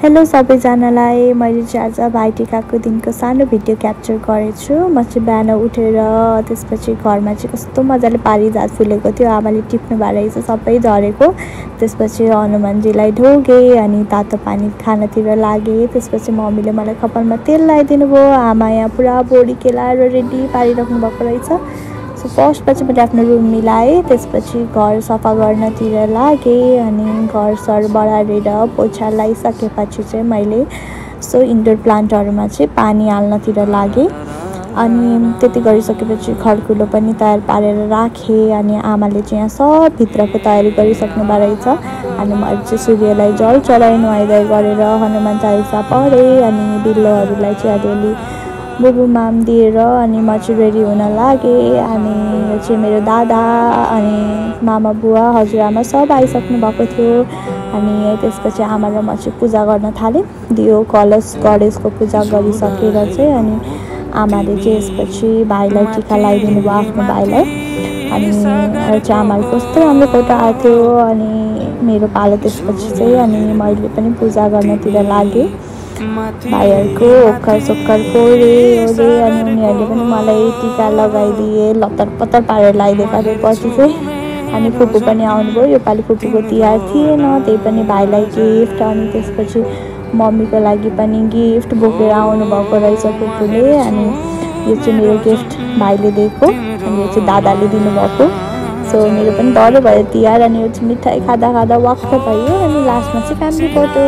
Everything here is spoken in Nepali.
हेलो सबैजनालाई, मैले चाहिँ आज भाइटिकाको दिनको सानो भिडियो क्याप्चर गरेको छु। म चाहिँ बिहान उठेर त्यसपछि घरमा चाहिँ कस्तो मजाले पारिजात फुलेको थियो, आमाले टिप्नु भए रहेछ सबै झरेको। त्यसपछि हनुमानजीलाई ढोगेँ अनि तातो पानी खानातिर लागेँ। त्यसपछि मम्मीले मलाई कपालमा तेल लगाइदिनु भयो। आमा यहाँ पुरा बोडी केलाएर रेडी पारिराख्नु भएको रहेछ। सो फर्स्टमा चाहिँ मैले आफ्नो रुम मिलाएँ, त्यसपछि घर सफा गर्नतिर लागेँ अनि घर बढारेर पोछा लगाइसकेपछि चाहिँ मैले सो इन्डोर प्लान्टहरूमा चाहिँ पानी हाल्नतिर लागेँ। अनि त्यति गरिसकेपछि खरकुलो पनि तयार पारेर राखेँ अनि आमाले चाहिँ यहाँ सब भित्रको तयारी गरिसक्नु भएको रहेछ। अनि मैले चाहिँ सूर्यलाई जल चढाइ नुहाइधुवाइ गरेर हनुमान चालिसा पढेँ अनि बिल्लोहरूलाई चाहिँ अलिअलि बुबुमाम दिएर अनि म चाहिँ रेडी हुन लागेँ। अनि यो चाहिँ मेरो दादा अनि मामा बुवा हजुरआमा सब आइसक्नु भएको थियो। अनि त्यसपछि आमा र म चाहिँ पूजा गर्न थालेँ। दियो कलश गणेशको पूजा गरिसकेर चाहिँ अनि आमाले चाहिँ यसपछि भाइलाई टिका लगाइदिनु भयो, आफ्नो भाइलाई। अनि चाहिँ आमाले कस्तो राम्रो फोटो आएको थियो। अनि मेरो पालो त्यसपछि चाहिँ अनि मैले पनि पूजा गर्नतिर लागेँ। भाइहरूको ओखर सोक्खर फोरेँ अनि उनीहरूले पनि मलाई टिका लगाइदिए, लत्तर पत्तर पारेर लगाइदिएपछि चाहिँ अनि फुपू पनि आउनुभयो। योपालि फुपूको तिहार थिएन, त्यही पनि भाइलाई गिफ्ट अनि त्यसपछि मम्मीको लागि पनि गिफ्ट बोकेर आउनुभएको रहेछ फुपूले। अनि यो चाहिँ मेरो गिफ्ट भाइले दिएको अनि यो चाहिँ दादाले दिनुभएको। सो मेरो पनि डर भयो तिहार। अनि यो चाहिँ मिठाई खाँदा खाँदा वाक्क भयो अनि लास्टमा चाहिँ फ्यामिली फोटो।